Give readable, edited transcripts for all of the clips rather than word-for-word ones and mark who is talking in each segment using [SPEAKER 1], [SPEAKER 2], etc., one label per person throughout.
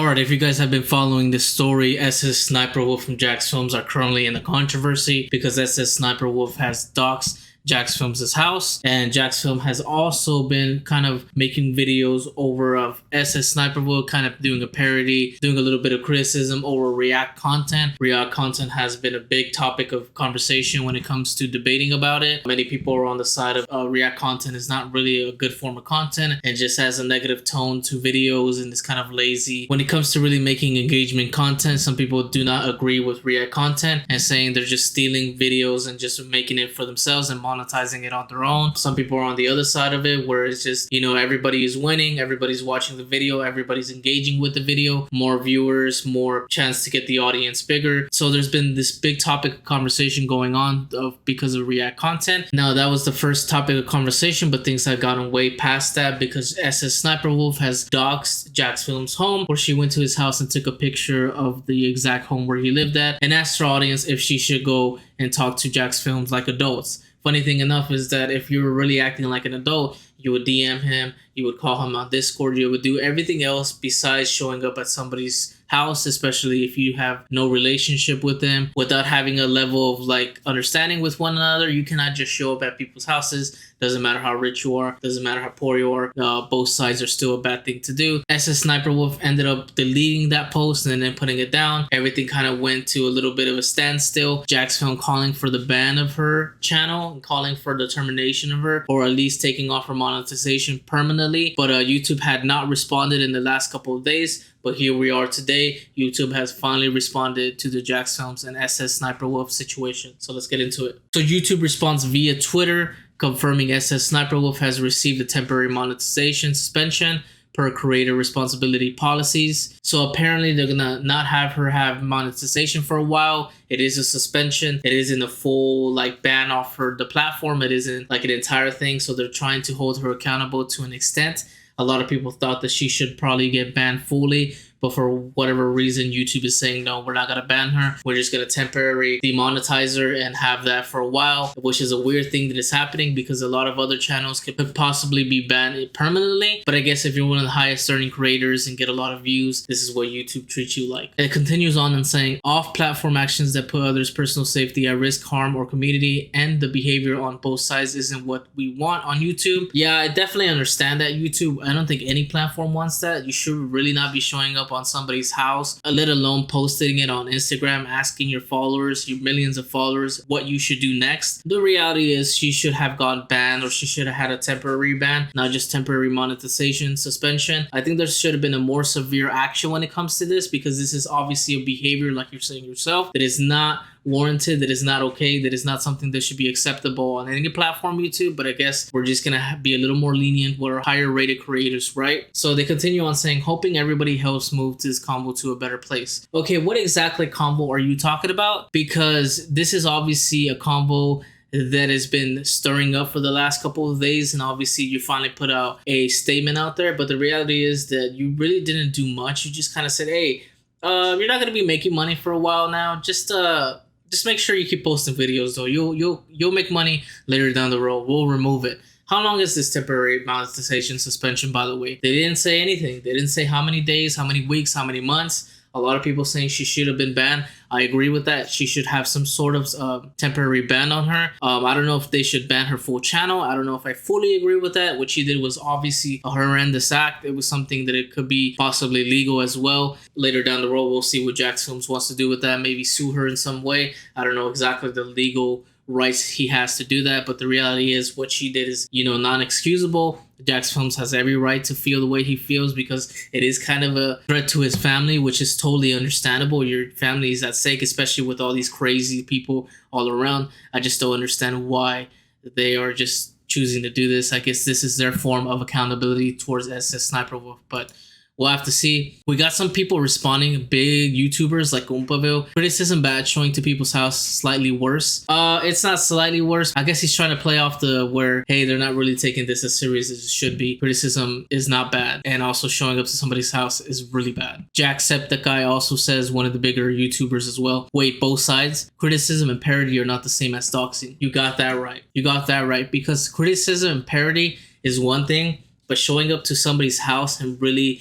[SPEAKER 1] Alright, if you guys have been following this story, Sssniperwolf from Jacksfilms are currently in the controversy because Sssniperwolf has doxed Jacksfilms' house, and Jacksfilm has also been kind of making videos over of Sssniperwolf, kind of doing a parody, doing a little bit of criticism over React content. React content has been a big topic of conversation when it comes to debating about it. Many people are on the side of React content is not really a good form of content and just has a negative tone to videos and is kind of lazy. When it comes to really making engagement content, some people do not agree with React content and saying they're just stealing videos and just making it for themselves and monetizing it on their own. Some people are on the other side of it where it's just, you know, everybody is winning, everybody's watching the video, everybody's engaging with the video, more viewers, more chance to get the audience bigger. So there's been this big topic of conversation going on because of React content. Now that was the first topic of conversation, but things have gotten way past that because Sssniperwolf has doxed Jacksfilms' home, where she went to his house and took a picture of the exact home where he lived at and asked her audience if she should go and talk to Jacksfilms like adults. Funny thing enough is that if you were really acting like an adult, you would DM him, you would call him on Discord, you would do everything else besides showing up at somebody's house, especially if you have no relationship with them, without having a level of like understanding with one another. You cannot just show up at people's houses. Doesn't matter how rich you are, doesn't matter how poor you are, both sides are still a bad thing to do. Sssniperwolf ended up deleting that post and then putting it down. Everything kind of went to a little bit of a standstill. Jacksfilm calling for the ban of her channel and calling for the termination of her, or at least taking off her monetization permanently. But YouTube had not responded in the last couple of days. But here we are today. YouTube has finally responded to the Jacksfilms and Sssniperwolf situation. So let's get into it. So YouTube responds via Twitter, confirming Sssniperwolf has received a temporary monetization suspension per creator responsibility policies. So apparently they're gonna not have her have monetization for a while. It is a suspension. It isn't a full like ban off the platform. It isn't like an entire thing. So they're trying to hold her accountable to an extent. A lot of people thought that she should probably get banned fully, but for whatever reason, YouTube is saying, no, we're not going to ban her. We're just going to temporarily demonetize her and have that for a while, which is a weird thing that is happening because a lot of other channels could possibly be banned permanently. But I guess if you're one of the highest earning creators and get a lot of views, this is what YouTube treats you like. And it continues on and saying, off-platform actions that put others' personal safety at risk, harm, or community, and the behavior on both sides isn't what we want on YouTube. Yeah, I definitely understand that, YouTube. I don't think any platform wants that. You should really not be showing up on somebody's house, let alone posting it on Instagram, asking your followers, your millions of followers, what you should do next. The reality is she should have gone banned, or she should have had a temporary ban, not just temporary monetization suspension. I think there should have been a more severe action when it comes to this, because this is obviously a behavior, like you're saying yourself, that is not warranted, that is not okay, that is not something that should be acceptable on any platform, YouTube. But I guess we're just gonna be a little more lenient with our higher rated creators, right? So they continue on saying, hoping everybody helps move this convo to a better place. Okay, what exactly convo are you talking about? Because this is obviously a convo that has been stirring up for the last couple of days, and obviously you finally put out a statement out there, but the reality is that you really didn't do much. You just kind of said, hey, you're not gonna be making money for a while now. Just make sure you keep posting videos though. You'll make money later down the road. We'll remove it. How long is this temporary monetization suspension, by the way? They didn't say anything. They didn't say how many days, how many weeks, how many months. A lot of people saying she should have been banned. I agree with that. She should have some sort of temporary ban on her. I don't know if they should ban her full channel. I don't know if I fully agree with that. What she did was obviously a horrendous act. It was something that it could be possibly legal as well. Later down the road, we'll see what Jacksfilms wants to do with that. Maybe sue her in some way. I don't know exactly the legal rights he has to do that, but the reality is what she did is, you know, non-excusable. Jacksfilms has every right to feel the way he feels because it is kind of a threat to his family, which is totally understandable. Your family is at stake, especially with all these crazy people all around. I just don't understand why they are just choosing to do this. I guess this is their form of accountability towards Sssniperwolf, but we'll have to see. We got some people responding, big YouTubers like Oompaville. Criticism bad, showing to people's house slightly worse. It's not slightly worse. I guess he's trying to play off the where, hey, they're not really taking this as serious as it should be. Criticism is not bad. And also showing up to somebody's house is really bad. Jacksepticeye also says, one of the bigger YouTubers as well, wait, both sides? Criticism and parody are not the same as doxing. You got that right. You got that right, because criticism and parody is one thing, but showing up to somebody's house and really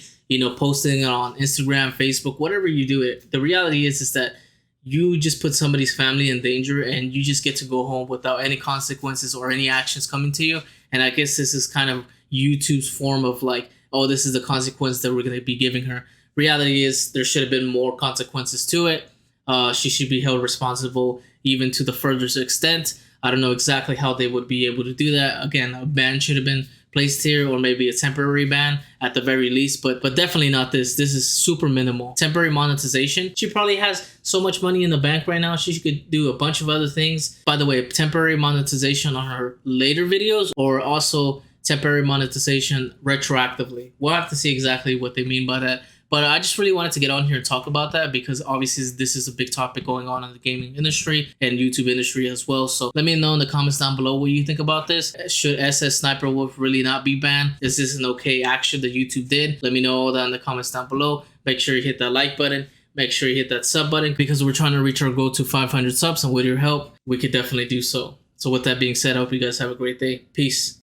[SPEAKER 1] posting it on Instagram, Facebook, whatever you do it. The reality is that you just put somebody's family in danger and you just get to go home without any consequences or any actions coming to you. And I guess this is kind of YouTube's form of like, oh, this is the consequence that we're going to be giving her. Reality is there should have been more consequences to it. She should be held responsible even to the furthest extent. I don't know exactly how they would be able to do that. Again, a ban should have been placed here, or maybe a temporary ban at the very least, but definitely not this. This is super minimal. Temporary monetization. She probably has so much money in the bank right now. She could do a bunch of other things. By the way, temporary monetization on her later videos, or also temporary monetization retroactively. We'll have to see exactly what they mean by that. But I just really wanted to get on here and talk about that because obviously this is a big topic going on in the gaming industry and YouTube industry as well. So let me know in the comments down below what you think about this. Should Sssniperwolf really not be banned? Is this an okay action that YouTube did? Let me know all that in the comments down below. Make sure you hit that like button. Make sure you hit that sub button because we're trying to reach our goal to 500 subs, and with your help, we could definitely do so. So with that being said, I hope you guys have a great day. Peace.